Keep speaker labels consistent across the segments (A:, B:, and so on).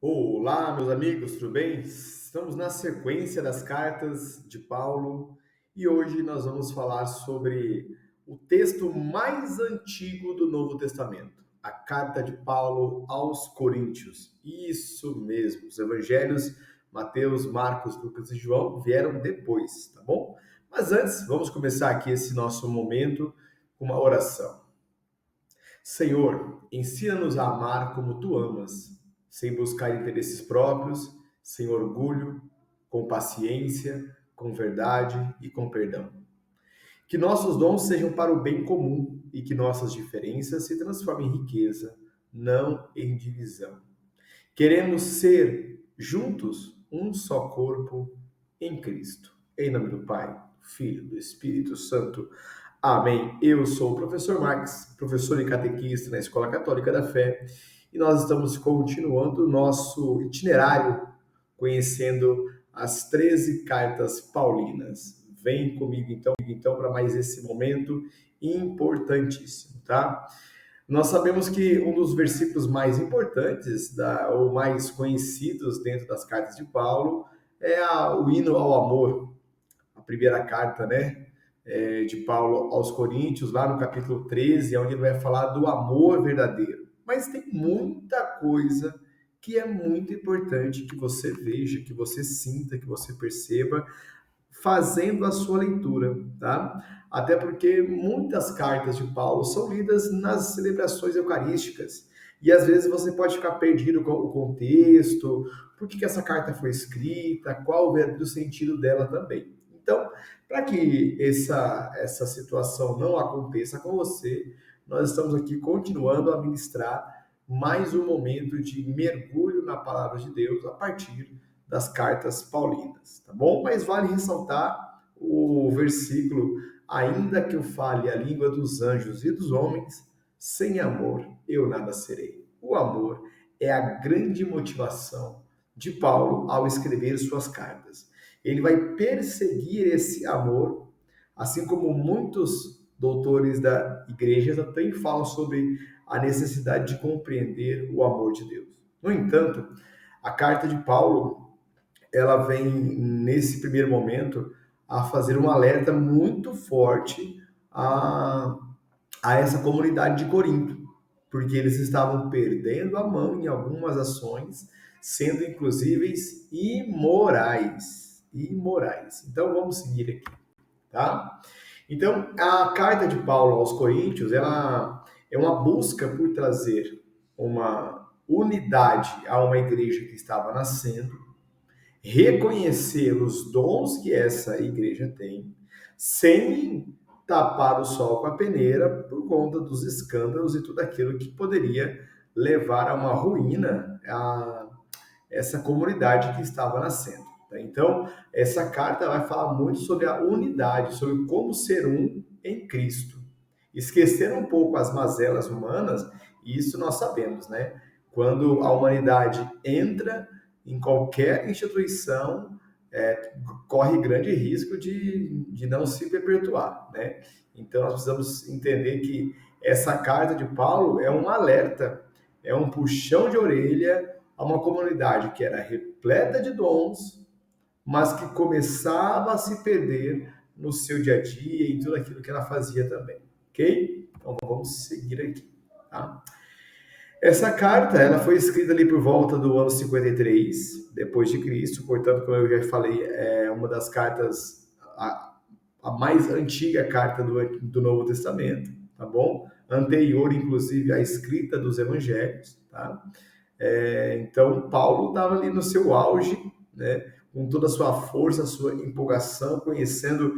A: Olá, meus amigos, tudo bem? Estamos na sequência das cartas de Paulo e hoje nós vamos falar sobre o texto mais antigo do Novo Testamento, a carta de Paulo aos Coríntios. Isso mesmo, os evangelhos Mateus, Marcos, Lucas e João vieram depois, tá bom? Mas antes, vamos começar aqui esse nosso momento com uma oração. Senhor, ensina-nos a amar como tu amas, sem buscar interesses próprios, sem orgulho, com paciência, com verdade e com perdão. Que nossos dons sejam para o bem comum e que nossas diferenças se transformem em riqueza, não em divisão. Queremos ser juntos um só corpo em Cristo. Em nome do Pai, do Filho, do Espírito Santo. Amém. Eu sou o professor Max, professor e catequista na Escola Católica da Fé, e nós estamos continuando o nosso itinerário conhecendo as 13 cartas paulinas. Vem comigo então para mais esse momento importantíssimo, tá? Nós sabemos que um dos versículos mais importantes, ou mais conhecidos dentro das cartas de Paulo, é o hino ao amor, a primeira carta, né, de Paulo aos Coríntios, lá no capítulo 13, onde ele vai falar do amor verdadeiro. Mas tem muita coisa que é muito importante que você veja, que você sinta, que você perceba, fazendo a sua leitura, tá? Até porque muitas cartas de Paulo são lidas nas celebrações eucarísticas. E às vezes você pode ficar perdido com o contexto, por que essa carta foi escrita, qual o verdadeiro sentido dela também. Então, para que essa situação não aconteça com você, nós estamos aqui continuando a ministrar mais um momento de mergulho na palavra de Deus a partir das cartas paulinas, tá bom? Mas vale ressaltar o versículo: ainda que eu fale a língua dos anjos e dos homens, sem amor eu nada serei. O amor é a grande motivação de Paulo ao escrever suas cartas. Ele vai perseguir esse amor, assim como muitos doutores da igreja também falam sobre a necessidade de compreender o amor de Deus. No entanto, a carta de Paulo ela vem, nesse primeiro momento, a fazer um alerta muito forte a essa comunidade de Corinto, porque eles estavam perdendo a mão em algumas ações, sendo inclusive imorais. Imorais. Então vamos seguir aqui, tá? Então, a carta de Paulo aos Coríntios, ela é uma busca por trazer uma unidade a uma igreja que estava nascendo, reconhecer os dons que essa igreja tem, sem tapar o sol com a peneira por conta dos escândalos e tudo aquilo que poderia levar a uma ruína a essa comunidade que estava nascendo. Tá? Então, essa carta vai falar muito sobre a unidade, sobre como ser um em Cristo. Esquecer um pouco as mazelas humanas, e isso nós sabemos, né? Quando a humanidade entra em qualquer instituição, corre grande risco de não se perpetuar, né? Então, nós precisamos entender que essa carta de Paulo é um alerta, é um puxão de orelha a uma comunidade que era repleta de dons, mas que começava a se perder no seu dia a dia e em tudo aquilo que ela fazia também, ok? Então vamos seguir aqui, tá? Essa carta, ela foi escrita ali por volta do ano 53 depois de Cristo, portanto, como eu já falei, é uma das cartas, a mais antiga carta do Novo Testamento, tá bom? Anterior, inclusive, à escrita dos Evangelhos, tá? Então, Paulo estava ali no seu auge, né? Com toda a sua força, a sua empolgação, conhecendo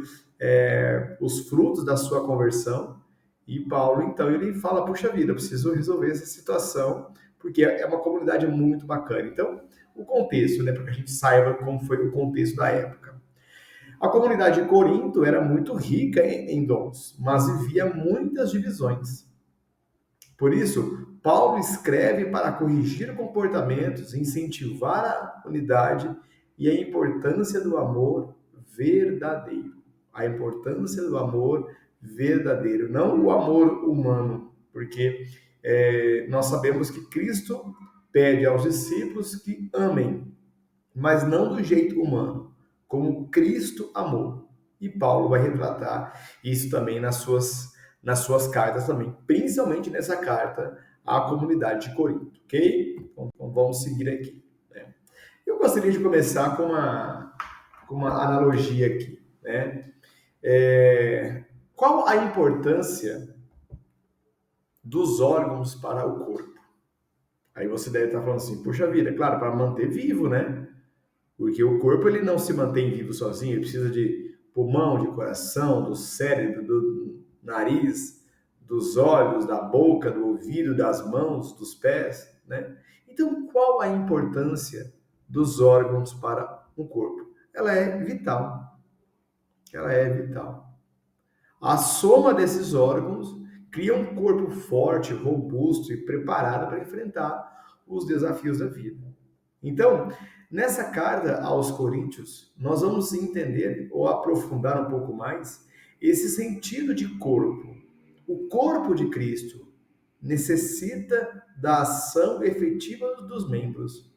A: os frutos da sua conversão. E Paulo, então, ele fala, puxa vida, eu preciso resolver essa situação, porque é uma comunidade muito bacana. Então, o contexto, né, para que a gente saiba como foi o contexto da época. A comunidade de Corinto era muito rica em dons, mas vivia muitas divisões. Por isso, Paulo escreve para corrigir comportamentos, incentivar a unidade e a importância do amor verdadeiro. A importância do amor verdadeiro, não o amor humano, porque nós sabemos que Cristo pede aos discípulos que amem, mas não do jeito humano, como Cristo amou. E Paulo vai retratar isso também nas suas cartas também, principalmente nessa carta à comunidade de Corinto, ok? Então vamos seguir aqui, né? Eu gostaria de começar com uma analogia aqui, né? Qual a importância dos órgãos para o corpo? Aí você deve estar falando assim, puxa vida, claro, para manter vivo, né? Porque o corpo ele não se mantém vivo sozinho, ele precisa de pulmão, de coração, do cérebro, do nariz, dos olhos, da boca, do ouvido, das mãos, dos pés, né? Então, qual a importância dos órgãos para o corpo? Ela é vital. Ela é vital. A soma desses órgãos cria um corpo forte, robusto e preparado para enfrentar os desafios da vida. Então, nessa carta aos Coríntios, nós vamos entender ou aprofundar um pouco mais esse sentido de corpo. O corpo de Cristo necessita da ação efetiva dos membros.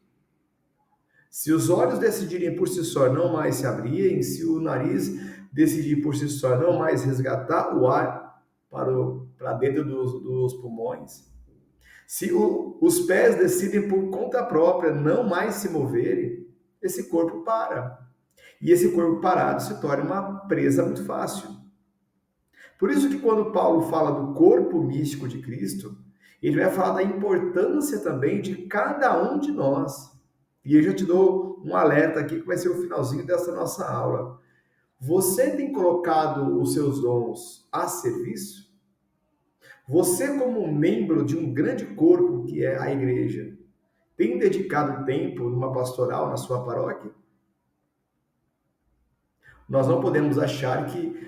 A: Se os olhos decidirem por si só não mais se abrirem, se o nariz decidir por si só não mais resgatar o ar para dentro dos pulmões, se os pés decidem por conta própria não mais se moverem, esse corpo para. E esse corpo parado se torna uma presa muito fácil. Por isso que quando Paulo fala do corpo místico de Cristo, ele vai falar da importância também de cada um de nós. E eu já te dou um alerta aqui que vai ser o finalzinho dessa nossa aula. Você tem colocado os seus dons a serviço? Você, como membro de um grande corpo que é a igreja, tem dedicado tempo numa pastoral na sua paróquia? Nós não podemos achar que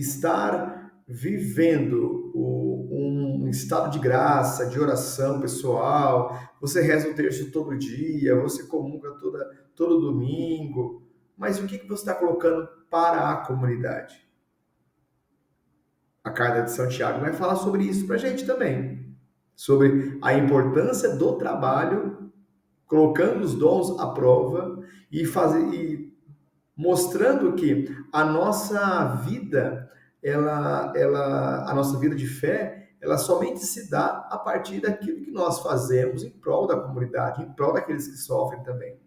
A: estar vivendo um estado de graça, de oração pessoal, você reza o terço todo dia, você comunga todo domingo, mas o que você está colocando para a comunidade? A carta de São Tiago vai falar sobre isso para a gente também, sobre a importância do trabalho, colocando os dons à prova e mostrando que a nossa vida, a nossa vida de fé, ela somente se dá a partir daquilo que nós fazemos em prol da comunidade, em prol daqueles que sofrem também,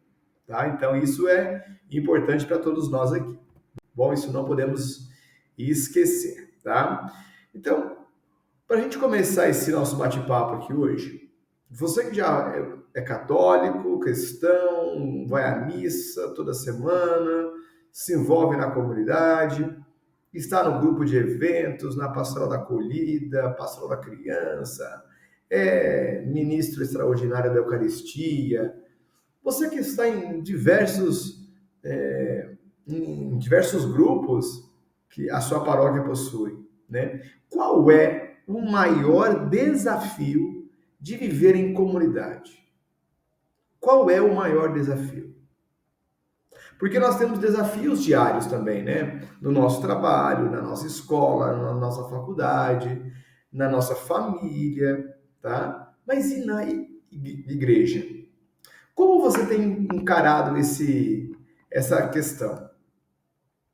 A: tá? Então isso é importante para todos nós aqui. Bom, isso não podemos esquecer, tá? Então, para a gente começar esse nosso bate-papo aqui hoje, você que já é católico, cristão, vai à missa toda semana, se envolve na comunidade, está no grupo de eventos, na pastoral da acolhida, pastoral da criança, é ministro extraordinário da Eucaristia, você que está em diversos grupos que a sua paróquia possui, né? Qual é o maior desafio de viver em comunidade? Qual é o maior desafio? Porque nós temos desafios diários também, né? No nosso trabalho, na nossa escola, na nossa faculdade, na nossa família, tá? Mas e na igreja? Como você tem encarado essa questão?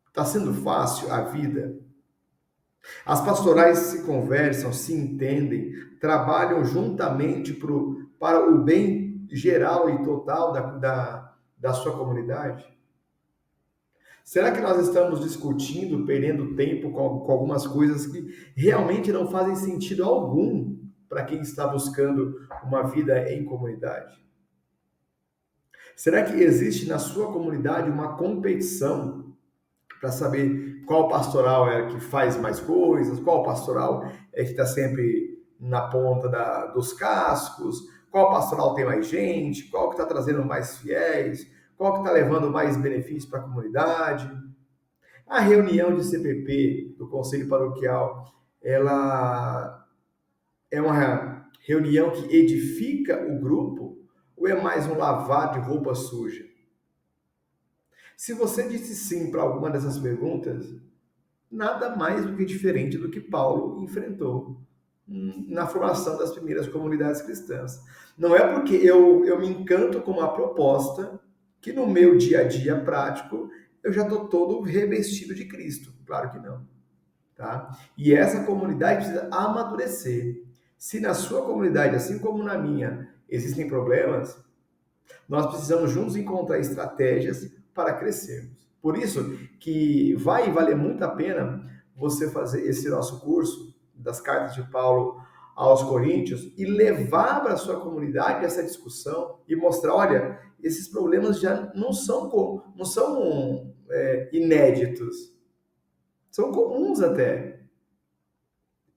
A: Está sendo fácil a vida? As pastorais se conversam, se entendem, trabalham juntamente para o bem geral e total da sua comunidade? Será que nós estamos discutindo, perdendo tempo com algumas coisas que realmente não fazem sentido algum para quem está buscando uma vida em comunidade? Será que existe na sua comunidade uma competição para saber qual pastoral é que faz mais coisas, qual pastoral é que está sempre na ponta dos cascos, qual pastoral tem mais gente, qual que está trazendo mais fiéis, qual que está levando mais benefícios para a comunidade? A reunião de CPP, do Conselho Paroquial, ela é uma reunião que edifica o grupo ou é mais um lavar de roupa suja? Se você disse sim para alguma dessas perguntas, nada mais do que diferente do que Paulo enfrentou. na formação das primeiras comunidades cristãs. Não é porque eu me encanto com uma proposta que no meu dia a dia prático eu já estou todo revestido de Cristo. Claro que não. Tá? E essa comunidade precisa amadurecer. Se na sua comunidade, assim como na minha, existem problemas, nós precisamos juntos encontrar estratégias para crescermos. Por isso que vai valer muito a pena você fazer esse nosso curso das cartas de Paulo aos Coríntios e levar para a sua comunidade essa discussão e mostrar, olha, esses problemas já não são inéditos, são comuns até.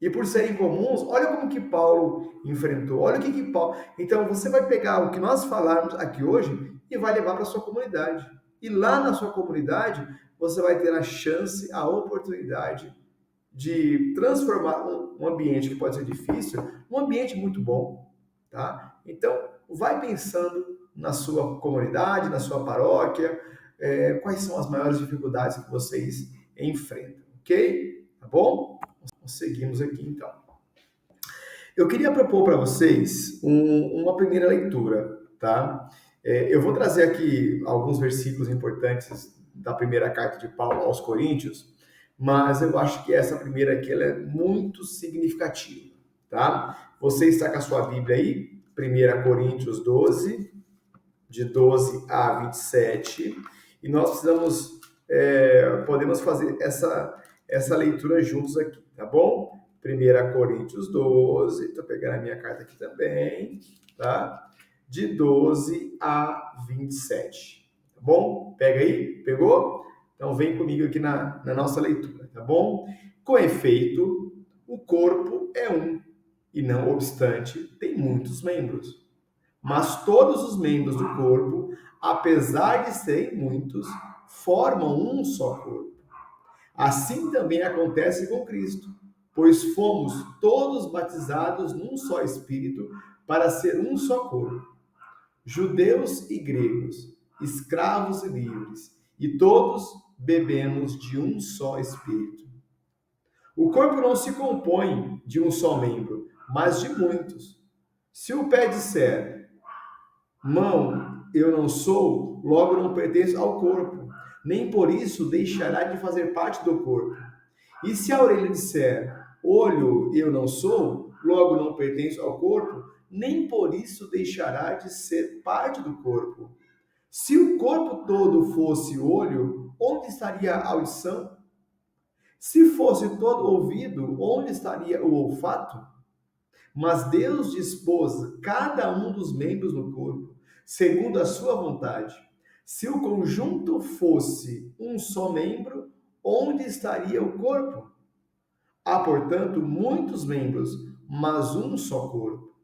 A: E por serem comuns, olha como que Paulo enfrentou, olha o que Paulo... Então, você vai pegar o que nós falarmos aqui hoje e vai levar para a sua comunidade. E lá na sua comunidade, você vai ter a chance, a oportunidade de transformar um ambiente que pode ser difícil, num ambiente muito bom, tá? Então, vai pensando na sua comunidade, na sua paróquia, quais são as maiores dificuldades que vocês enfrentam, ok? Tá bom? Seguimos aqui então. Eu queria propor para vocês uma primeira leitura, tá? Eu vou trazer aqui alguns versículos importantes da primeira carta de Paulo aos Coríntios, mas eu acho que essa primeira aqui ela é muito significativa, tá? Você está com a sua Bíblia aí, 1 Coríntios 12, de 12 a 27, e nós podemos fazer essa leitura juntos aqui, tá bom? 1 Coríntios 12, estou pegando a minha carta aqui também, tá? De 12 a 27, tá bom? Pega aí, pegou? Então vem comigo aqui na nossa leitura, tá bom? Com efeito, o corpo é um, e não obstante, tem muitos membros. Mas todos os membros do corpo, apesar de serem muitos, formam um só corpo. Assim também acontece com Cristo, pois fomos todos batizados num só Espírito para ser um só corpo. Judeus e gregos, escravos e livres, e todos bebemos de um só Espírito. O corpo não se compõe de um só membro, mas de muitos. Se o pé disser, mão, eu não sou, logo não pertenço ao corpo, nem por isso deixará de fazer parte do corpo. E se a orelha disser, olho, eu não sou, logo não pertenço ao corpo, nem por isso deixará de ser parte do corpo. Se o corpo todo fosse olho, onde estaria a audição? Se fosse todo ouvido, onde estaria o olfato? Mas Deus dispôs cada um dos membros do corpo, segundo a sua vontade. Se o conjunto fosse um só membro, onde estaria o corpo? Há, portanto, muitos membros, mas um só corpo.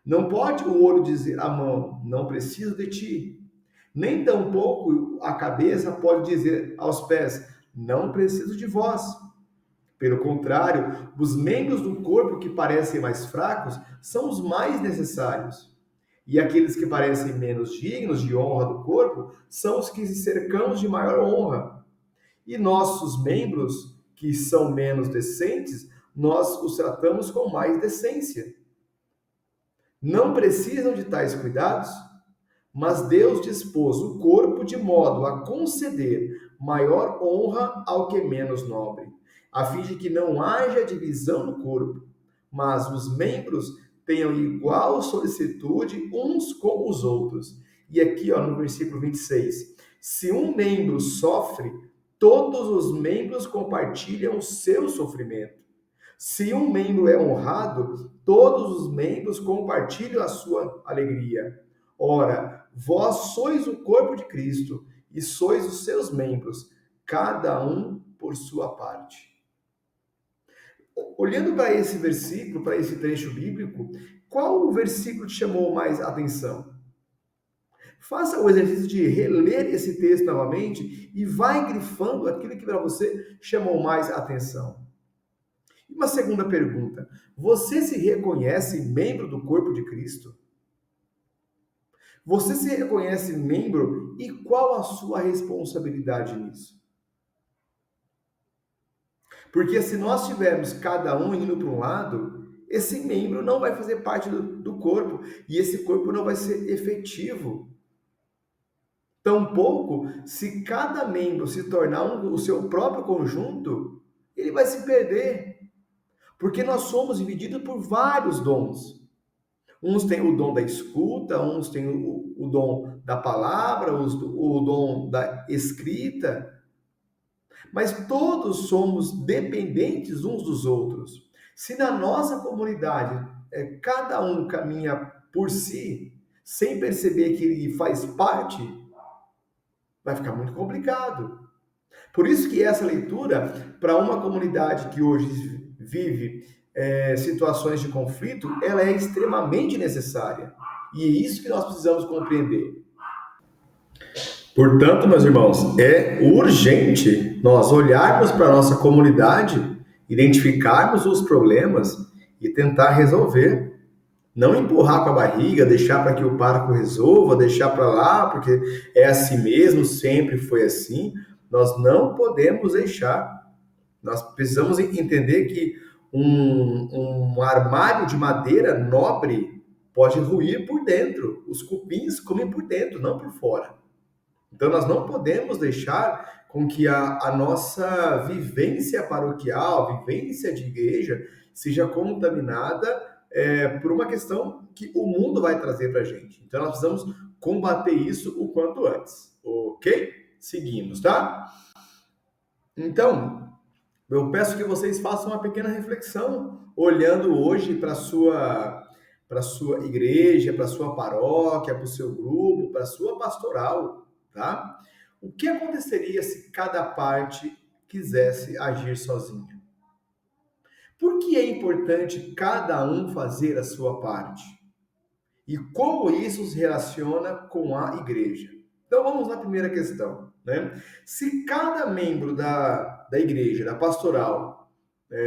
A: Não pode o olho dizer à mão, não preciso de ti. Nem tampouco a cabeça pode dizer aos pés, não preciso de vós. Pelo contrário, os membros do corpo que parecem mais fracos são os mais necessários. E aqueles que parecem menos dignos de honra do corpo são os que se cercamos de maior honra. E nossos membros, que são menos decentes, nós os tratamos com mais decência. Não precisam de tais cuidados, mas Deus dispôs o corpo de modo a conceder maior honra ao que é menos nobre, a fim de que não haja divisão no corpo, mas os membros tenham igual solicitude uns com os outros. E aqui, no versículo 26, se um membro sofre, todos os membros compartilham o seu sofrimento. Se um membro é honrado, todos os membros compartilham a sua alegria. Ora, vós sois o corpo de Cristo e sois os seus membros, cada um por sua parte. Olhando para esse versículo, para esse trecho bíblico, qual o versículo te chamou mais atenção? Faça o exercício de reler esse texto novamente e vai grifando aquilo que para você chamou mais atenção. E uma segunda pergunta: você se reconhece membro do corpo de Cristo? Você se reconhece membro e qual a sua responsabilidade nisso? Porque se nós tivermos cada um indo para um lado, esse membro não vai fazer parte do corpo e esse corpo não vai ser efetivo. Tampouco, se cada membro se tornar o seu próprio conjunto, ele vai se perder, porque nós somos divididos por vários dons. Uns têm o dom da escuta, uns têm o dom da palavra, o dom da escrita, mas todos somos dependentes uns dos outros. Se na nossa comunidade cada um caminha por si, sem perceber que ele faz parte, vai ficar muito complicado. Por isso que essa leitura, para uma comunidade que hoje vive situações de conflito, ela é extremamente necessária. E é isso que nós precisamos compreender. Portanto, meus irmãos, é urgente nós olharmos para a nossa comunidade, identificarmos os problemas e tentar resolver. Não empurrar com a barriga, deixar para que o pároco resolva, deixar para lá, porque é assim mesmo, sempre foi assim. Nós não podemos deixar. Nós precisamos entender que um armário de madeira nobre pode ruir por dentro. Os cupins comem por dentro, não por fora. Então, nós não podemos deixar com que a nossa vivência paroquial, vivência de igreja, seja contaminada por uma questão que o mundo vai trazer para a gente. Então, nós precisamos combater isso o quanto antes, ok? Seguimos, tá? Então, eu peço que vocês façam uma pequena reflexão, olhando hoje para a sua igreja, para a sua paróquia, para o seu grupo, para a sua pastoral, tá? O que aconteceria se cada parte quisesse agir sozinha? Por que é importante cada um fazer a sua parte? E como isso se relaciona com a igreja? Então vamos na primeira questão, né? Se cada membro da igreja, da pastoral,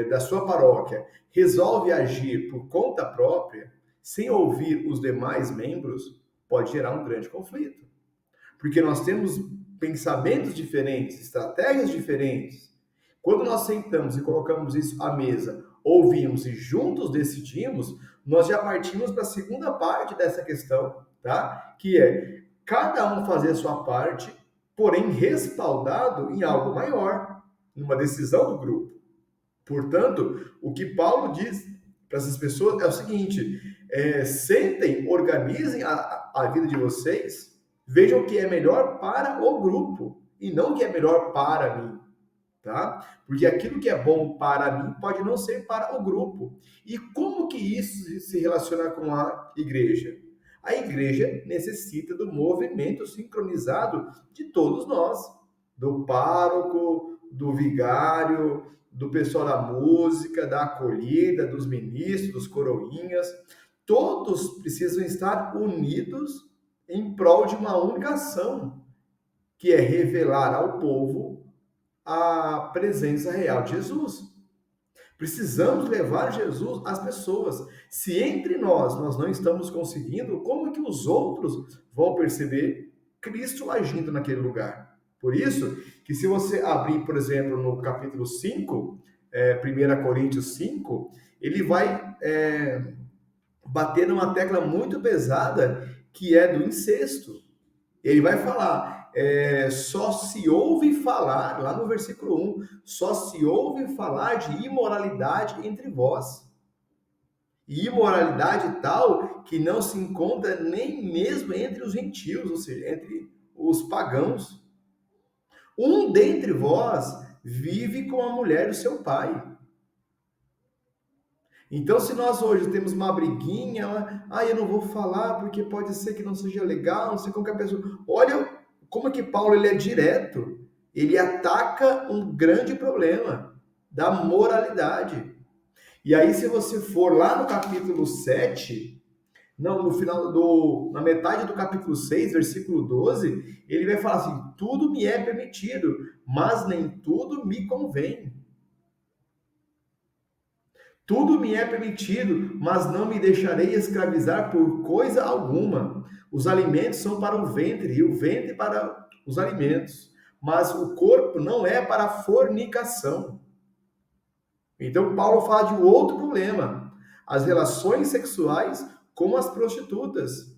A: da sua paróquia, resolve agir por conta própria, sem ouvir os demais membros, pode gerar um grande conflito. Porque nós temos pensamentos diferentes, estratégias diferentes. Quando nós sentamos e colocamos isso à mesa, ouvimos e juntos decidimos, nós já partimos para a segunda parte dessa questão, tá? Que é cada um fazer a sua parte, porém respaldado em algo maior, numa decisão do grupo. Portanto, o que Paulo diz para essas pessoas é o seguinte: sentem, organizem a vida de vocês, vejam o que é melhor para o grupo e não o que é melhor para mim. Tá? Porque aquilo que é bom para mim pode não ser para o grupo. E como que isso se relaciona com a igreja? A igreja necessita do movimento sincronizado de todos nós, do pároco, do vigário, do pessoal da música, da acolhida, dos ministros, dos coroinhas. Todos precisam estar unidos em prol de uma única ação, que é revelar ao povo a presença real de Jesus. Precisamos levar Jesus às pessoas. Se entre nós não estamos conseguindo, como que os outros vão perceber Cristo agindo naquele lugar? Por isso que se você abrir, por exemplo, no capítulo 5, 1 Coríntios 5, ele vai bater numa tecla muito pesada, que é do incesto. Ele vai falar, só se ouve falar, lá no versículo 1, só se ouve falar de imoralidade entre vós. E imoralidade tal que não se encontra nem mesmo entre os gentios, ou seja, entre os pagãos. Um dentre vós vive com a mulher do seu pai. Então, se nós hoje temos uma briguinha, eu não vou falar porque pode ser que não seja legal, não sei qualquer pessoa. Olha como que Paulo ele é direto. Ele ataca um grande problema da moralidade. E aí, se você for lá no capítulo 7, no final na metade do capítulo 6, versículo 12, ele vai falar assim: tudo me é permitido, mas nem tudo me convém. Tudo me é permitido, mas não me deixarei escravizar por coisa alguma. Os alimentos são para o ventre, e o ventre para os alimentos. Mas o corpo não é para a fornicação. Então, Paulo fala de um outro problema. as relações sexuais com as prostitutas.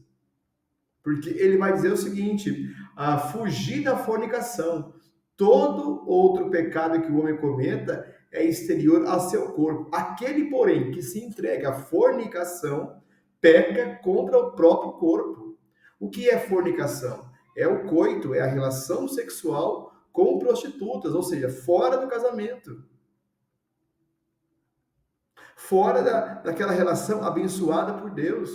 A: Porque ele vai dizer o seguinte: fugir da fornicação. Todo outro pecado que o homem cometa é exterior ao seu corpo. Aquele, porém, que se entrega à fornicação, peca contra o próprio corpo. O que é fornicação? É o coito, é a relação sexual com prostitutas, ou seja, fora do casamento. Fora daquela relação abençoada por Deus.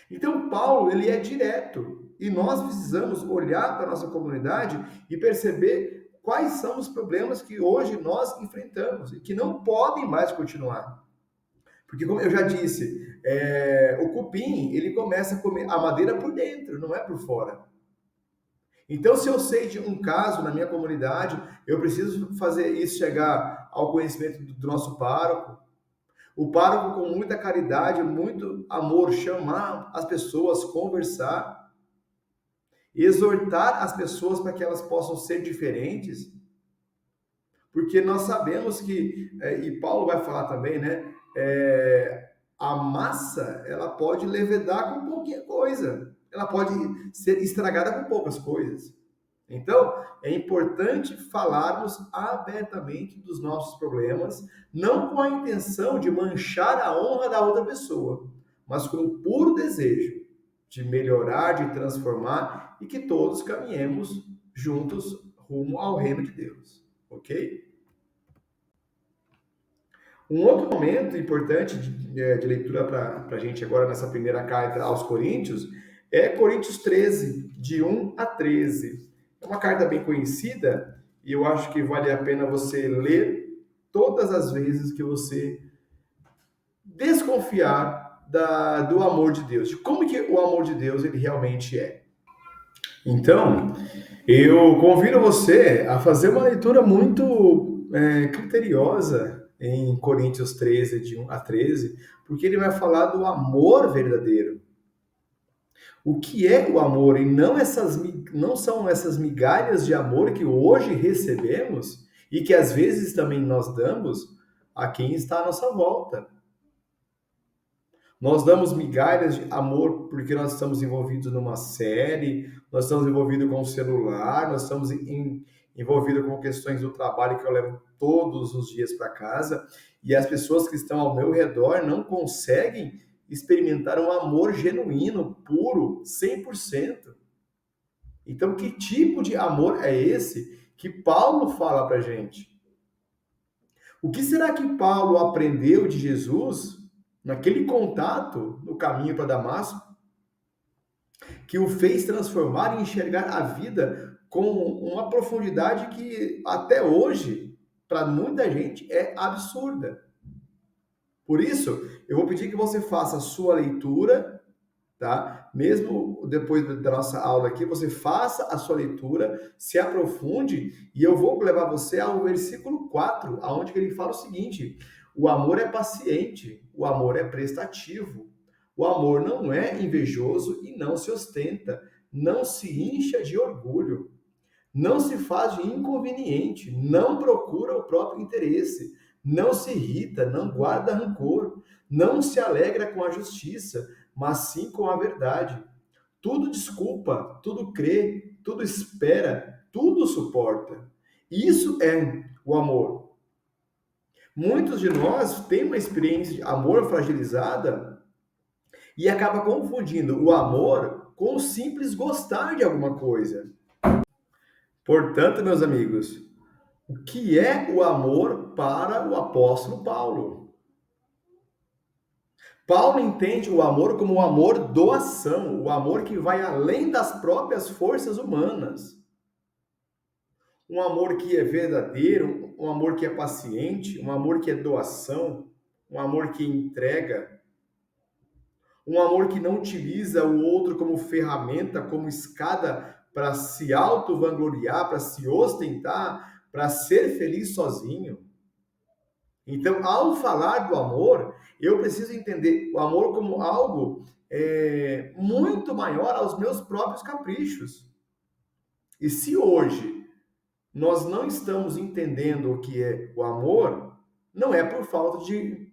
A: Então, Paulo, ele é direto. E nós precisamos olhar para a nossa comunidade e perceber quais são os problemas que hoje nós enfrentamos e que não podem mais continuar. Porque, como eu já disse, o cupim, ele começa a comer a madeira por dentro, não é por fora. Então, se eu sei de um caso na minha comunidade, eu preciso fazer isso chegar ao conhecimento do nosso pároco. O pároco, com muita caridade, muito amor, chamar as pessoas, conversar, exortar as pessoas para que elas possam ser diferentes, porque nós sabemos que, e Paulo vai falar também, né? A massa, ela pode levedar com pouquinha coisa, ela pode ser estragada com poucas coisas. Então, é importante falarmos abertamente dos nossos problemas, não com a intenção de manchar a honra da outra pessoa, mas com o puro desejo de melhorar, de transformar e que todos caminhemos juntos rumo ao reino de Deus, ok? Um outro momento importante de leitura para a gente agora nessa primeira carta aos Coríntios é Coríntios 13, de 1 a 13. É uma carta bem conhecida e eu acho que vale a pena você ler todas as vezes que você desconfiar do amor de Deus. Como que o amor de Deus ele realmente é. Então, eu convido você a fazer uma leitura muito criteriosa em Coríntios 13, de 1 a 13, porque ele vai falar do amor verdadeiro. O que é o amor? E não são essas migalhas de amor que hoje recebemos e que às vezes também nós damos a quem está à nossa volta. Nós damos migalhas de amor porque nós estamos envolvidos numa série, nós estamos envolvidos com o celular, nós estamos envolvidos com questões do trabalho que eu levo todos os dias para casa, e as pessoas que estão ao meu redor não conseguem experimentar um amor genuíno, puro, 100%. Então, que tipo de amor é esse que Paulo fala para a gente? O que será que Paulo aprendeu de Jesus naquele contato no caminho para Damasco, que o fez transformar e enxergar a vida com uma profundidade que até hoje, para muita gente, é absurda. Por isso, eu vou pedir que você faça a sua leitura, tá? Mesmo depois da nossa aula aqui, você faça a sua leitura, se aprofunde, e eu vou levar você ao versículo 4, aonde ele fala o seguinte: o amor é paciente, o amor é prestativo, o amor não é invejoso e não se ostenta, não se incha de orgulho, não se faz de inconveniente, não procura o próprio interesse, não se irrita, não guarda rancor, não se alegra com a justiça, mas sim com a verdade. Tudo desculpa, tudo crê, tudo espera, tudo suporta. Isso é o amor. Muitos de nós têm uma experiência de amor fragilizada e acaba confundindo o amor com o simples gostar de alguma coisa. Portanto, meus amigos, o que é o amor para o apóstolo Paulo? Paulo entende o amor como o amor doação, o amor que vai além das próprias forças humanas. Um amor que é verdadeiro, um amor que é paciente, um amor que é doação, um amor que entrega, um amor que não utiliza o outro como ferramenta, como escada para se auto-vangloriar, para se ostentar, para ser feliz sozinho. Então, ao falar do amor, eu preciso entender o amor como algo muito maior aos meus próprios caprichos. E se hoje nós não estamos entendendo o que é o amor, não é por falta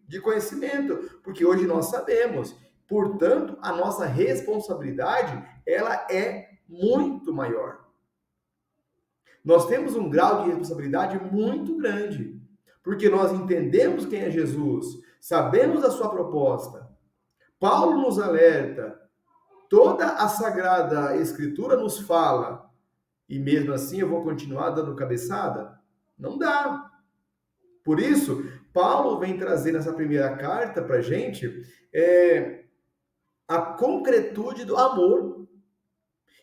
A: de conhecimento, porque hoje nós sabemos. Portanto, a nossa responsabilidade, ela é muito maior. Nós temos um grau de responsabilidade muito grande, porque nós entendemos quem é Jesus, sabemos a sua proposta. Paulo nos alerta, toda a Sagrada Escritura nos fala, e mesmo assim eu vou continuar dando cabeçada? Não dá. Por isso, Paulo vem trazer nessa primeira carta para a gente a concretude do amor.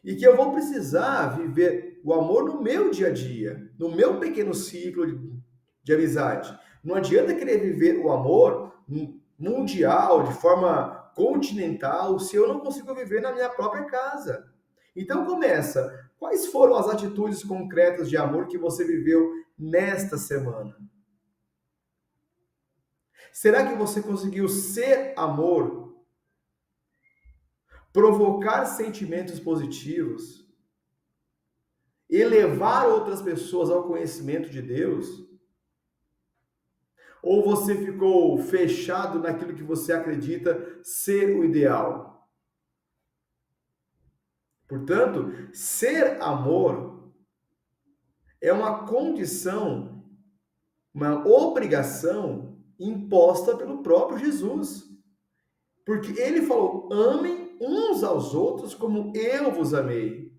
A: E que eu vou precisar viver o amor no meu dia a dia, no meu pequeno ciclo de amizade. Não adianta querer viver o amor mundial, de forma continental, se eu não consigo viver na minha própria casa. Então começa. Quais foram as atitudes concretas de amor que você viveu nesta semana? Será que você conseguiu ser amor, provocar sentimentos positivos, elevar outras pessoas ao conhecimento de Deus? Ou você ficou fechado naquilo que você acredita ser o ideal? Portanto, ser amor é uma condição, uma obrigação imposta pelo próprio Jesus. Porque ele falou: amem uns aos outros como eu vos amei.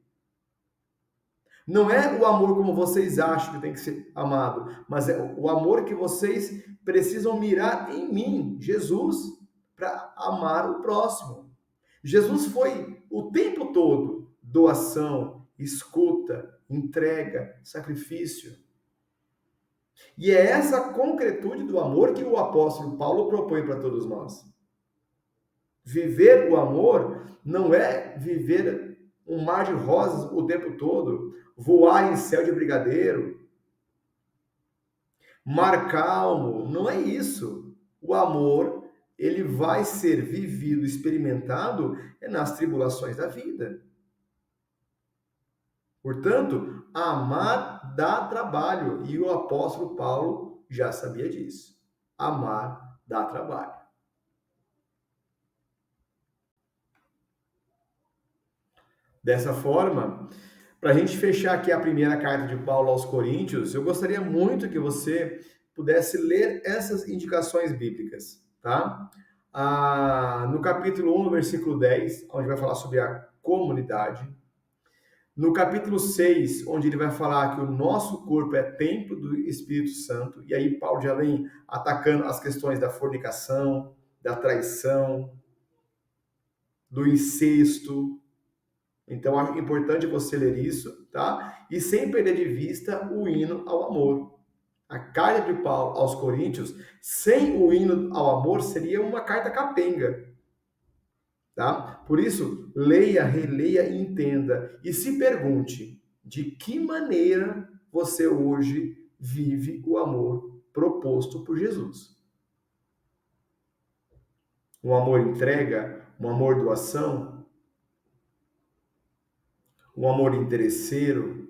A: Não é o amor como vocês acham que tem que ser amado, mas é o amor que vocês precisam mirar em mim, Jesus, para amar o próximo. Jesus foi o tempo todo doação, escuta, entrega, sacrifício. E é essa concretude do amor que o apóstolo Paulo propõe para todos nós. Viver o amor não é viver um mar de rosas o tempo todo, voar em céu de brigadeiro, mar calmo, não é isso. O amor, ele vai ser vivido, experimentado nas tribulações da vida. Portanto, amar dá trabalho, e o apóstolo Paulo já sabia disso. Amar dá trabalho. Dessa forma, para a gente fechar aqui a primeira carta de Paulo aos Coríntios, eu gostaria muito que você pudesse ler essas indicações bíblicas, tá? No capítulo 1, no versículo 10, onde vai falar sobre a comunidade. No capítulo 6, onde ele vai falar que o nosso corpo é templo do Espírito Santo, e aí Paulo já vem atacando as questões da fornicação, da traição, do incesto. Então, acho importante você ler isso, tá? E sem perder de vista o hino ao amor. A carta de Paulo aos Coríntios, sem o hino ao amor, seria uma carta capenga, tá? Por isso, leia, releia e entenda. E se pergunte, de que maneira você hoje vive o amor proposto por Jesus? Um amor entrega, um amor doação, um amor interesseiro,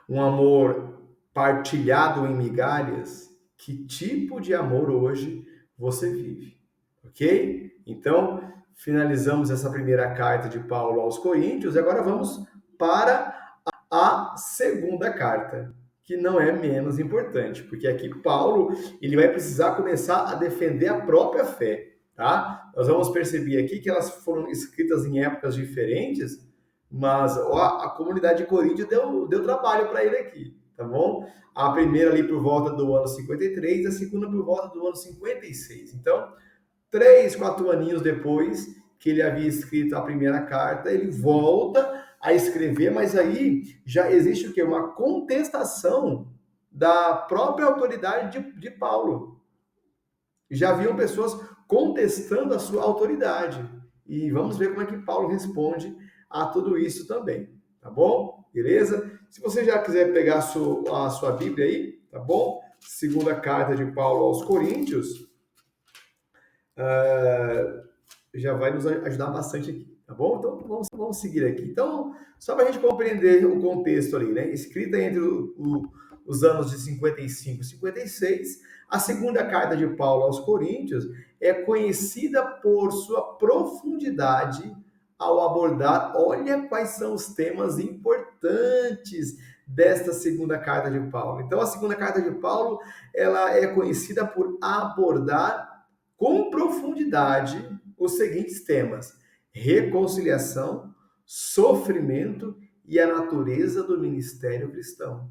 A: um amor partilhado em migalhas? Que tipo de amor hoje você vive? Ok? Então, finalizamos essa primeira carta de Paulo aos Coríntios e agora vamos para a segunda carta, que não é menos importante, porque aqui Paulo ele vai precisar começar a defender a própria fé, tá? Nós vamos perceber aqui que elas foram escritas em épocas diferentes, mas a comunidade de Corinto deu trabalho para ele aqui, tá bom? A primeira ali por volta do ano 53, a segunda por volta do ano 56. Então, 3, 4 aninhos depois que ele havia escrito a primeira carta, ele volta a escrever, mas aí já existe o quê? Uma contestação da própria autoridade de Paulo. Já haviam pessoas contestando a sua autoridade. E vamos ver como é que Paulo responde a tudo isso também, tá bom? Beleza? Se você já quiser pegar a sua Bíblia aí, tá bom? Segunda carta de Paulo aos Coríntios, já vai nos ajudar bastante aqui, tá bom? Então vamos seguir aqui. Então, só para a gente compreender o contexto ali, né? Escrita entre os anos de 55 e 56. A segunda carta de Paulo aos Coríntios é conhecida por sua profundidade ao abordar, olha quais são os temas importantes desta segunda carta de Paulo. Então, a segunda carta de Paulo, ela é conhecida por abordar com profundidade os seguintes temas: reconciliação, sofrimento e a natureza do ministério cristão.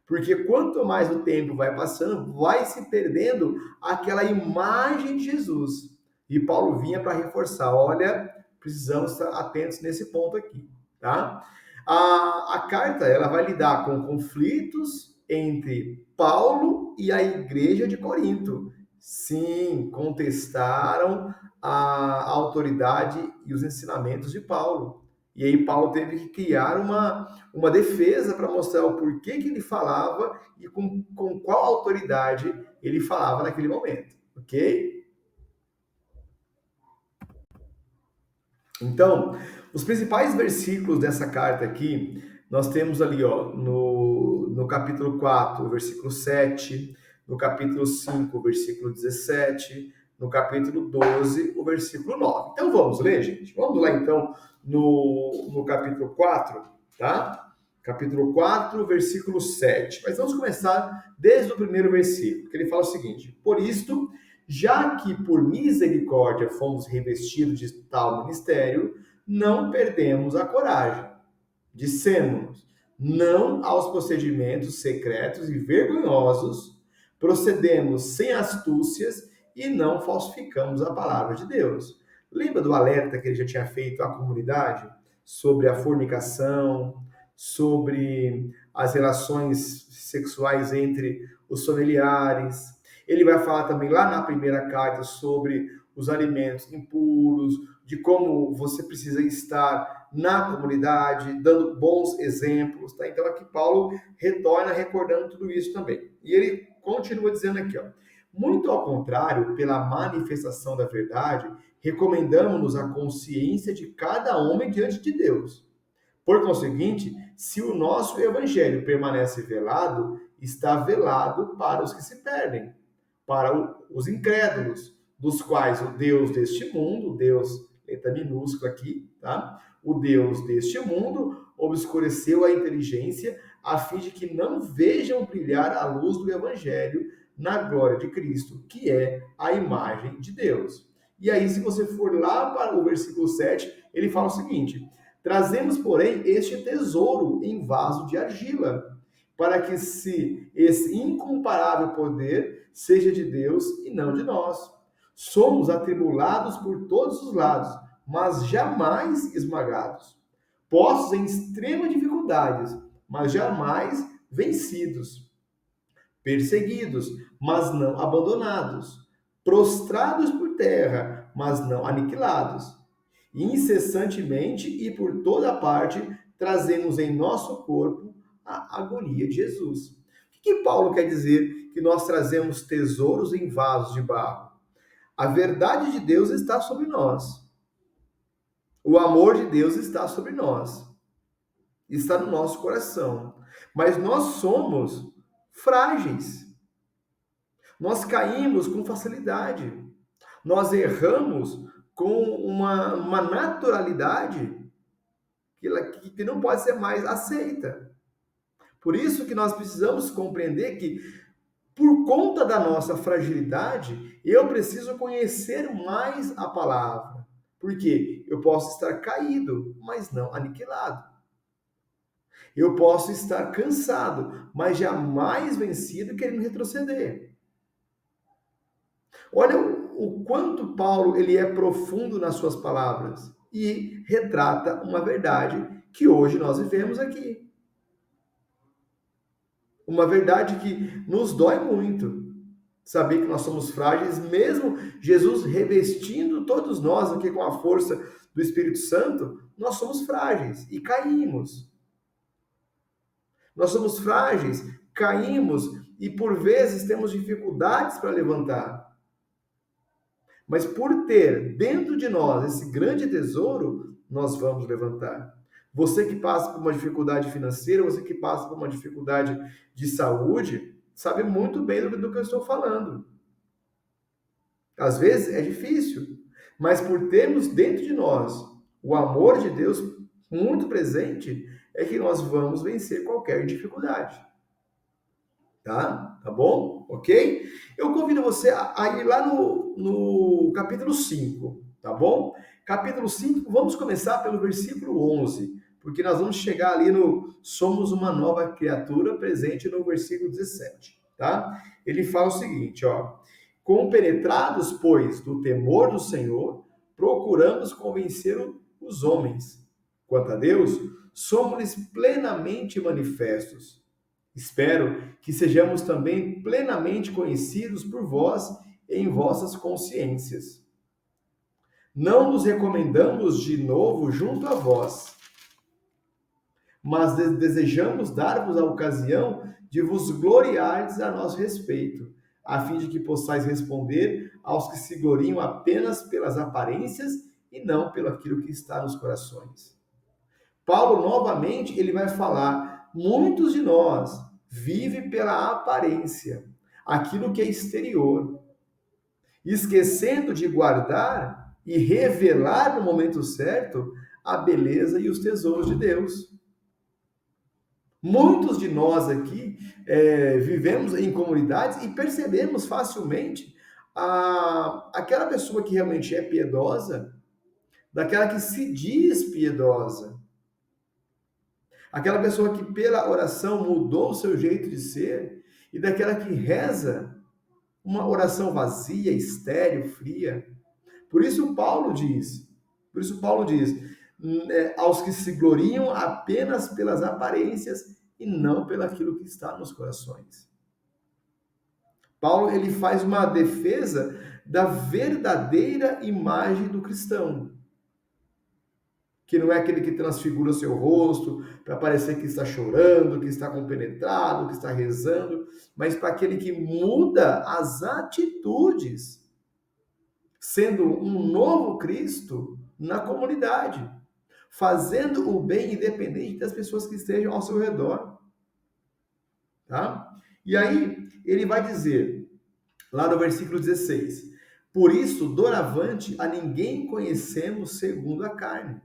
A: Porque quanto mais o tempo vai passando, vai se perdendo aquela imagem de Jesus. E Paulo vinha para reforçar, olha, precisamos estar atentos nesse ponto aqui, tá? A carta, ela vai lidar com conflitos entre Paulo e a igreja de Corinto. Sim, contestaram a autoridade e os ensinamentos de Paulo. E aí Paulo teve que criar uma defesa para mostrar o porquê que ele falava e com qual autoridade ele falava naquele momento, ok? Então, os principais versículos dessa carta aqui, nós temos ali, ó, no capítulo 4, versículo 7, no capítulo 5, versículo 17, no capítulo 12, o versículo 9. Então, vamos ler, gente? Vamos lá, então, no capítulo 4, tá? Capítulo 4, versículo 7. Mas vamos começar desde o primeiro versículo, que ele fala o seguinte: por isto, já que por misericórdia fomos revestidos de tal ministério, não perdemos a coragem. Dissemos não aos procedimentos secretos e vergonhosos, procedemos sem astúcias e não falsificamos a palavra de Deus. Lembra do alerta que ele já tinha feito à comunidade sobre a fornicação, sobre as relações sexuais entre os familiares? Ele vai falar também lá na primeira carta sobre os alimentos impuros, de como você precisa estar na comunidade, dando bons exemplos, tá? Então aqui Paulo retorna recordando tudo isso também. E ele continua dizendo aqui, ó: muito ao contrário, pela manifestação da verdade, recomendamos-nos a consciência de cada homem diante de Deus. Por conseguinte, se o nosso evangelho permanece velado, está velado para os que se perdem, para os incrédulos, dos quais o Deus deste mundo, Deus, letra minúscula aqui, tá? O Deus deste mundo obscureceu a inteligência a fim de que não vejam brilhar a luz do evangelho na glória de Cristo, que é a imagem de Deus. E aí, se você for lá para o versículo 7, ele fala o seguinte: trazemos, porém, este tesouro em vaso de argila, para que esse incomparável poder seja de Deus e não de nós. Somos atribulados por todos os lados, mas jamais esmagados. Postos em extrema dificuldades, mas jamais vencidos. Perseguidos, mas não abandonados. Prostrados por terra, mas não aniquilados. Incessantemente e por toda parte trazemos em nosso corpo a agonia de Jesus. O que Paulo quer dizer que nós trazemos tesouros em vasos de barro? A verdade de Deus está sobre nós. O amor de Deus está sobre nós. Está no nosso coração. Mas nós somos frágeis. Nós caímos com facilidade. Nós erramos com uma naturalidade que não pode ser mais aceita. Por isso que nós precisamos compreender que, por conta da nossa fragilidade, eu preciso conhecer mais a palavra. Porque eu posso estar caído, mas não aniquilado. Eu posso estar cansado, mas jamais vencido, querendo retroceder. Olha o quanto Paulo ele é profundo nas suas palavras e retrata uma verdade que hoje nós vivemos aqui. Uma verdade que nos dói muito. Saber que nós somos frágeis, mesmo Jesus revestindo todos nós aqui com a força do Espírito Santo, nós somos frágeis e caímos. Nós somos frágeis, caímos e por vezes temos dificuldades para levantar. Mas por ter dentro de nós esse grande tesouro, nós vamos levantar. Você que passa por uma dificuldade financeira, você que passa por uma dificuldade de saúde, sabe muito bem do que eu estou falando. Às vezes é difícil, mas por termos dentro de nós o amor de Deus muito presente, é que nós vamos vencer qualquer dificuldade. Tá? Tá bom? Ok? Eu convido você a ir lá no capítulo 5, tá bom? Capítulo 5, vamos começar pelo versículo 11, porque nós vamos chegar ali no somos uma nova criatura, presente no versículo 17, tá? Ele fala o seguinte, ó: compenetrados, pois, do temor do Senhor, procuramos convencer os homens. Quanto a Deus, somos-lhes plenamente manifestos. Espero que sejamos também plenamente conhecidos por vós em vossas consciências. Não nos recomendamos de novo junto a vós, mas desejamos dar-vos a ocasião de vos gloriardes a nosso respeito, a fim de que possais responder aos que se gloriam apenas pelas aparências e não pelo aquilo que está nos corações. Paulo, novamente, ele vai falar, muitos de nós vivem pela aparência, aquilo que é exterior, esquecendo de guardar e revelar no momento certo a beleza e os tesouros de Deus. Muitos de nós aqui vivemos em comunidades e percebemos facilmente aquela pessoa que realmente é piedosa, daquela que se diz piedosa, aquela pessoa que pela oração mudou o seu jeito de ser e daquela que reza uma oração vazia, estéril, fria. Por isso Paulo diz, aos que se gloriam apenas pelas aparências e não pelo aquilo que está nos corações. Paulo, ele faz uma defesa da verdadeira imagem do cristão, que não é aquele que transfigura o seu rosto para parecer que está chorando, que está compenetrado, que está rezando, mas para aquele que muda as atitudes, sendo um novo Cristo na comunidade, fazendo o bem independente das pessoas que estejam ao seu redor. Tá? E aí, ele vai dizer, lá no versículo 16, por isso, doravante, a ninguém conhecemos segundo a carne.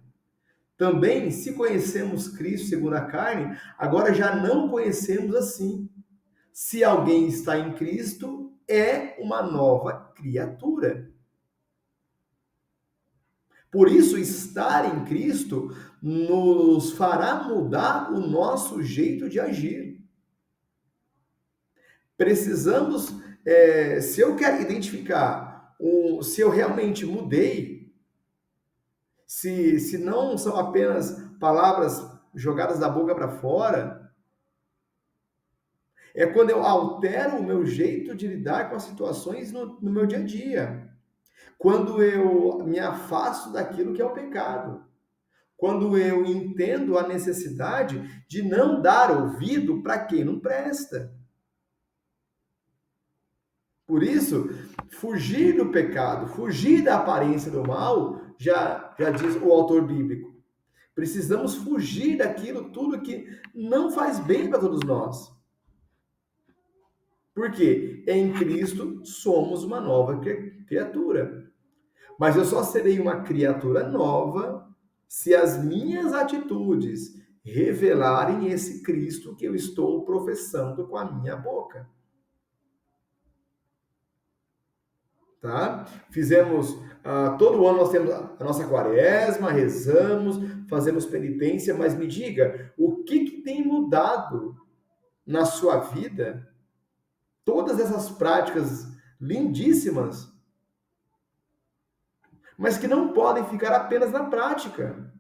A: Também, se conhecemos Cristo segundo a carne, agora já não conhecemos assim. Se alguém está em Cristo, é uma nova criatura. Por isso, estar em Cristo nos fará mudar o nosso jeito de agir. Precisamos, se eu quero identificar se eu realmente mudei, se não são apenas palavras jogadas da boca para fora, é quando eu altero o meu jeito de lidar com as situações no meu dia a dia. Quando eu me afasto daquilo que é o pecado. Quando eu entendo a necessidade de não dar ouvido para quem não presta. Por isso, fugir do pecado, fugir da aparência do mal, já diz o autor bíblico. Precisamos fugir daquilo tudo que não faz bem para todos nós. Porque em Cristo somos uma nova criatura. Mas eu só serei uma criatura nova se as minhas atitudes revelarem esse Cristo que eu estou professando com a minha boca. Tá? Fizemos, todo ano nós temos a nossa quaresma, rezamos, fazemos penitência, mas me diga, o que tem mudado na sua vida? Todas essas práticas lindíssimas, mas que não podem ficar apenas na prática.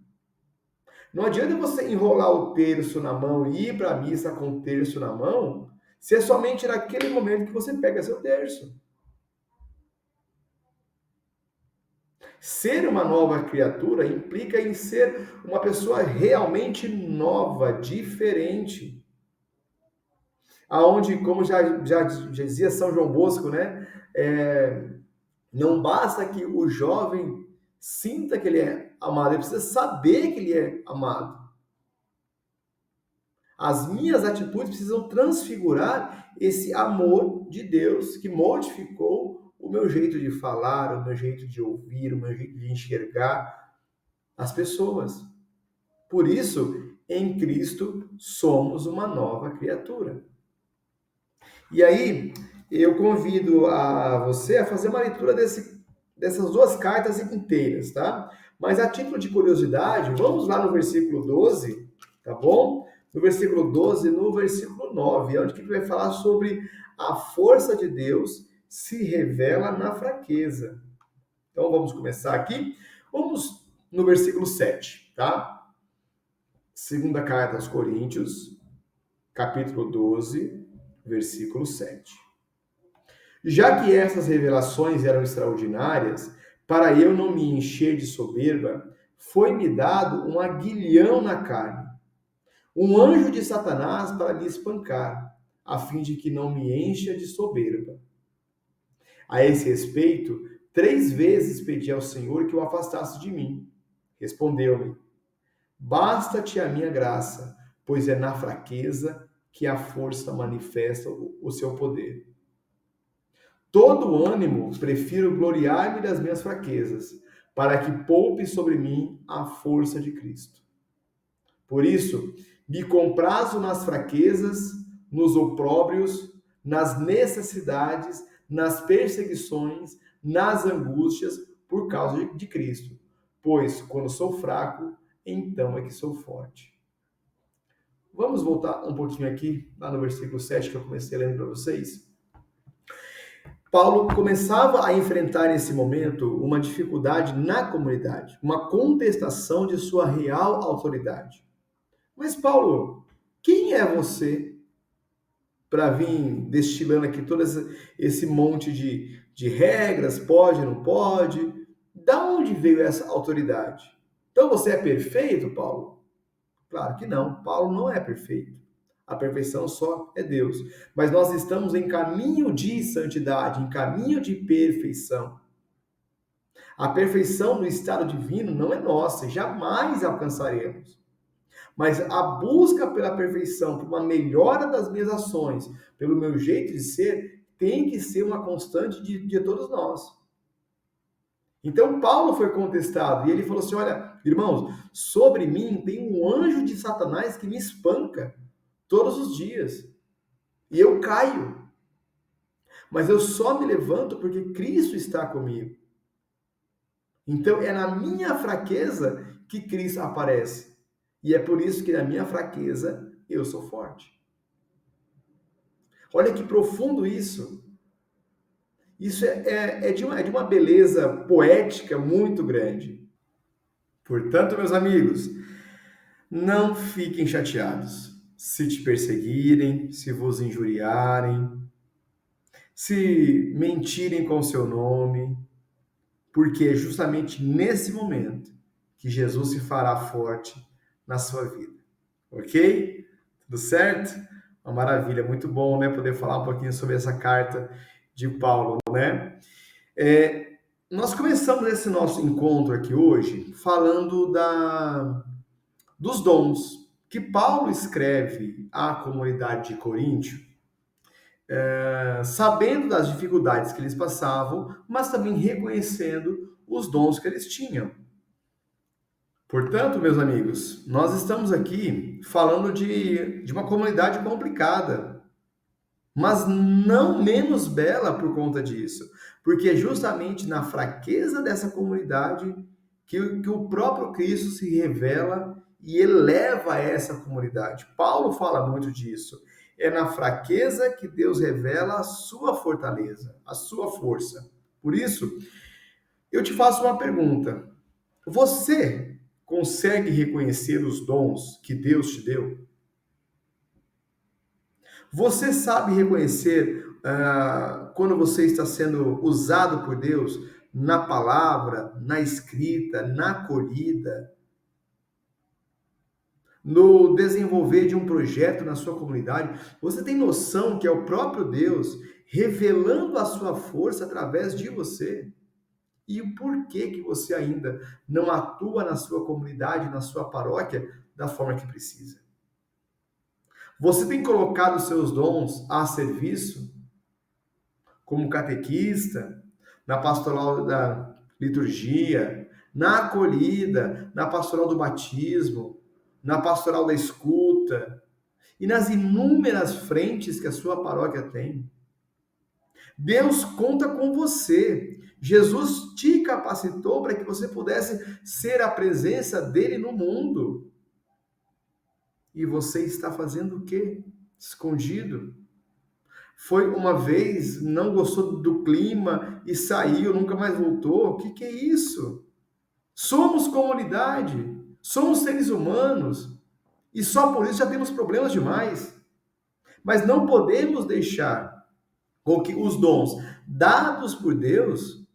A: Não adianta você enrolar o terço na mão e ir para a missa com o terço na mão, se é somente naquele momento que você pega seu terço. Ser uma nova criatura implica em ser uma pessoa realmente nova, diferente. Aonde, como já dizia São João Bosco, né? Não basta que o jovem sinta que ele é amado, ele precisa saber que ele é amado. As minhas atitudes precisam transfigurar esse amor de Deus que modificou o meu jeito de falar, o meu jeito de ouvir, o meu jeito de enxergar as pessoas. Por isso, em Cristo somos uma nova criatura. E aí, eu convido a você a fazer uma leitura dessas duas cartas inteiras, tá? Mas a título de curiosidade, vamos lá no versículo 12, tá bom? No versículo 12, no versículo 9, onde que vai falar sobre a força de Deus se revela na fraqueza. Então vamos começar aqui. Vamos no versículo 7, tá? Segunda carta aos Coríntios, capítulo 12, versículo 7. Já que essas revelações eram extraordinárias, para eu não me encher de soberba, foi-me dado um aguilhão na carne, um anjo de Satanás para me espancar, a fim de que não me encha de soberba. A esse respeito, 3 vezes pedi ao Senhor que o afastasse de mim. Respondeu-me: basta-te a minha graça, pois é na fraqueza que a força manifesta o seu poder. Todo ânimo prefiro gloriar-me das minhas fraquezas, para que poupe sobre mim a força de Cristo. Por isso, me comprazo nas fraquezas, nos opróbrios, nas necessidades, nas perseguições, nas angústias, por causa de Cristo. Pois, quando sou fraco, então é que sou forte. Vamos voltar um pouquinho aqui, lá no versículo 7, que eu comecei lendo para vocês. Paulo começava a enfrentar nesse momento uma dificuldade na comunidade, uma contestação de sua real autoridade. Mas, Paulo, quem é você para vir destilando aqui todo esse monte de regras, pode, não pode? Da onde veio essa autoridade? Então você é perfeito, Paulo? Claro que não, Paulo não é perfeito. A perfeição só é Deus. Mas nós estamos em caminho de santidade, em caminho de perfeição. A perfeição no estado divino não é nossa, e jamais alcançaremos. Mas a busca pela perfeição, por uma melhora das minhas ações, pelo meu jeito de ser, tem que ser uma constante de todos nós. Então Paulo foi contestado e ele falou assim: olha, irmãos, sobre mim tem um anjo de Satanás que me espanca todos os dias. E eu caio. Mas eu só me levanto porque Cristo está comigo. Então é na minha fraqueza que Cristo aparece. E é por isso que na minha fraqueza eu sou forte. Olha que profundo isso. Isso é de uma beleza poética muito grande. Portanto, meus amigos, não fiquem chateados se te perseguirem, se vos injuriarem, se mentirem com o seu nome, porque é justamente nesse momento que Jesus se fará forte na sua vida. Ok? Tudo certo? Uma maravilha, muito bom, né? Poder falar um pouquinho sobre essa carta de Paulo, né? Nós começamos esse nosso encontro aqui hoje falando dos dons que Paulo escreve à comunidade de Coríntio, sabendo das dificuldades que eles passavam, mas também reconhecendo os dons que eles tinham. Portanto, meus amigos, nós estamos aqui falando de uma comunidade complicada, mas não menos bela por conta disso, porque é justamente na fraqueza dessa comunidade que o próprio Cristo se revela e eleva essa comunidade. Paulo fala muito disso. É na fraqueza que Deus revela a sua fortaleza, a sua força. Por isso, eu te faço uma pergunta. Você consegue reconhecer os dons que Deus te deu? Você sabe reconhecer quando você está sendo usado por Deus na palavra, na escrita, na acolhida, no desenvolver de um projeto na sua comunidade? Você tem noção que é o próprio Deus revelando a sua força através de você? E o porquê que você ainda não atua na sua comunidade, na sua paróquia, da forma que precisa? Você tem colocado os seus dons a serviço, como catequista, na pastoral da liturgia, na acolhida, na pastoral do batismo, na pastoral da escuta e nas inúmeras frentes que a sua paróquia tem? Deus conta com você. Jesus te capacitou para que você pudesse ser a presença dele no mundo. E você está fazendo o quê? Escondido. Foi uma vez, não gostou do clima e saiu, nunca mais voltou. O que é isso? Somos comunidade, somos seres humanos e só por isso já temos problemas demais. Mas não podemos deixar com que os dons dados por Deus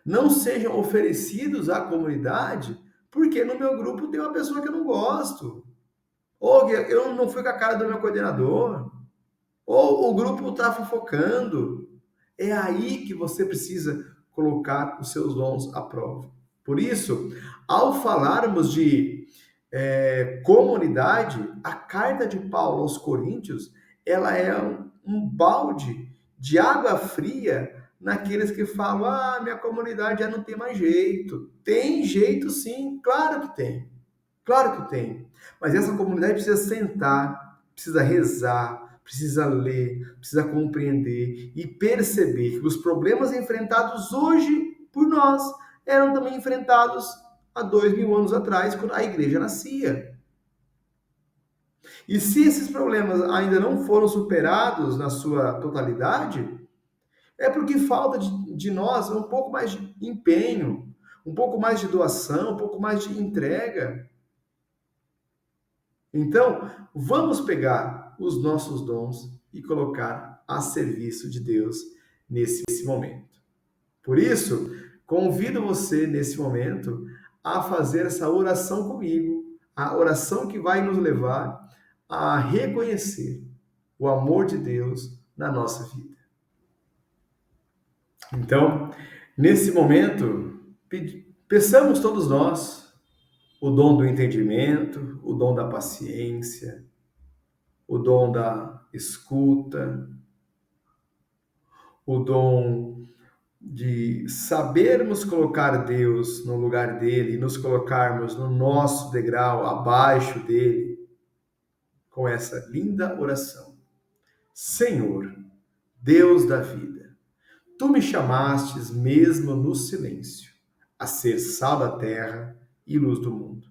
A: não sejam oferecidos à comunidade, porque no meu grupo tem uma pessoa que eu não gosto, ou eu não fui com a cara do meu coordenador, ou o grupo está fofocando. É aí que você precisa colocar os seus dons à prova. Por isso, ao falarmos de comunidade, a carta de Paulo aos Coríntios, ela é um balde de água fria naqueles que falam: ah, minha comunidade já não tem mais jeito. Tem jeito sim, claro que tem. Claro que tem. Mas essa comunidade precisa sentar, precisa rezar, precisa ler, precisa compreender e perceber que os problemas enfrentados hoje por nós eram também enfrentados há 2000 anos atrás, quando a igreja nascia. E se esses problemas ainda não foram superados na sua totalidade, é porque falta de nós um pouco mais de empenho, um pouco mais de doação, um pouco mais de entrega. Então, vamos pegar os nossos dons e colocar a serviço de Deus nesse momento. Por isso, convido você nesse momento a fazer essa oração comigo, a oração que vai nos levar a reconhecer o amor de Deus na nossa vida. Então, nesse momento, peçamos todos nós o dom do entendimento, o dom da paciência, o dom da escuta, o dom de sabermos colocar Deus no lugar dele e nos colocarmos no nosso degrau, abaixo dele, com essa linda oração. Senhor, Deus da vida, tu me chamastes mesmo no silêncio a ser sal da terra e luz do mundo.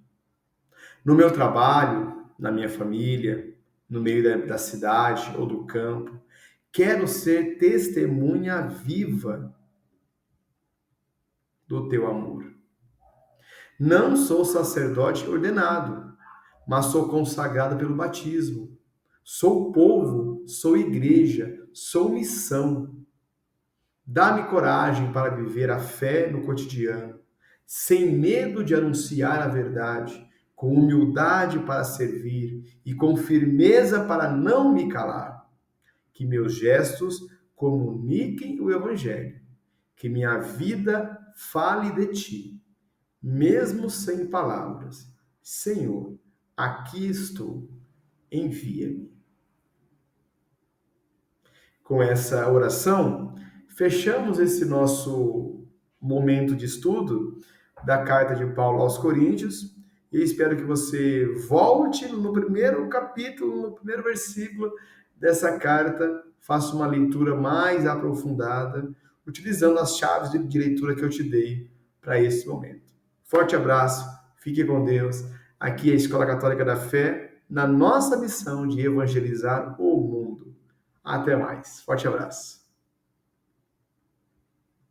A: No meu trabalho, na minha família, no meio da cidade ou do campo, quero ser testemunha viva do teu amor. Não sou sacerdote ordenado, mas sou consagrado pelo batismo. Sou povo, sou igreja, sou missão. Dá-me coragem para viver a fé no cotidiano, sem medo de anunciar a verdade, com humildade para servir e com firmeza para não me calar. Que meus gestos comuniquem o Evangelho, que minha vida fale de ti, mesmo sem palavras. Senhor, aqui estou, envia-me. Com essa oração, fechamos esse nosso momento de estudo da carta de Paulo aos Coríntios e espero que você volte no primeiro capítulo, no primeiro versículo dessa carta, faça uma leitura mais aprofundada, utilizando as chaves de leitura que eu te dei para esse momento. Forte abraço, fique com Deus. Aqui é a Escola Católica da Fé, na nossa missão de evangelizar o mundo. Até mais. Forte abraço.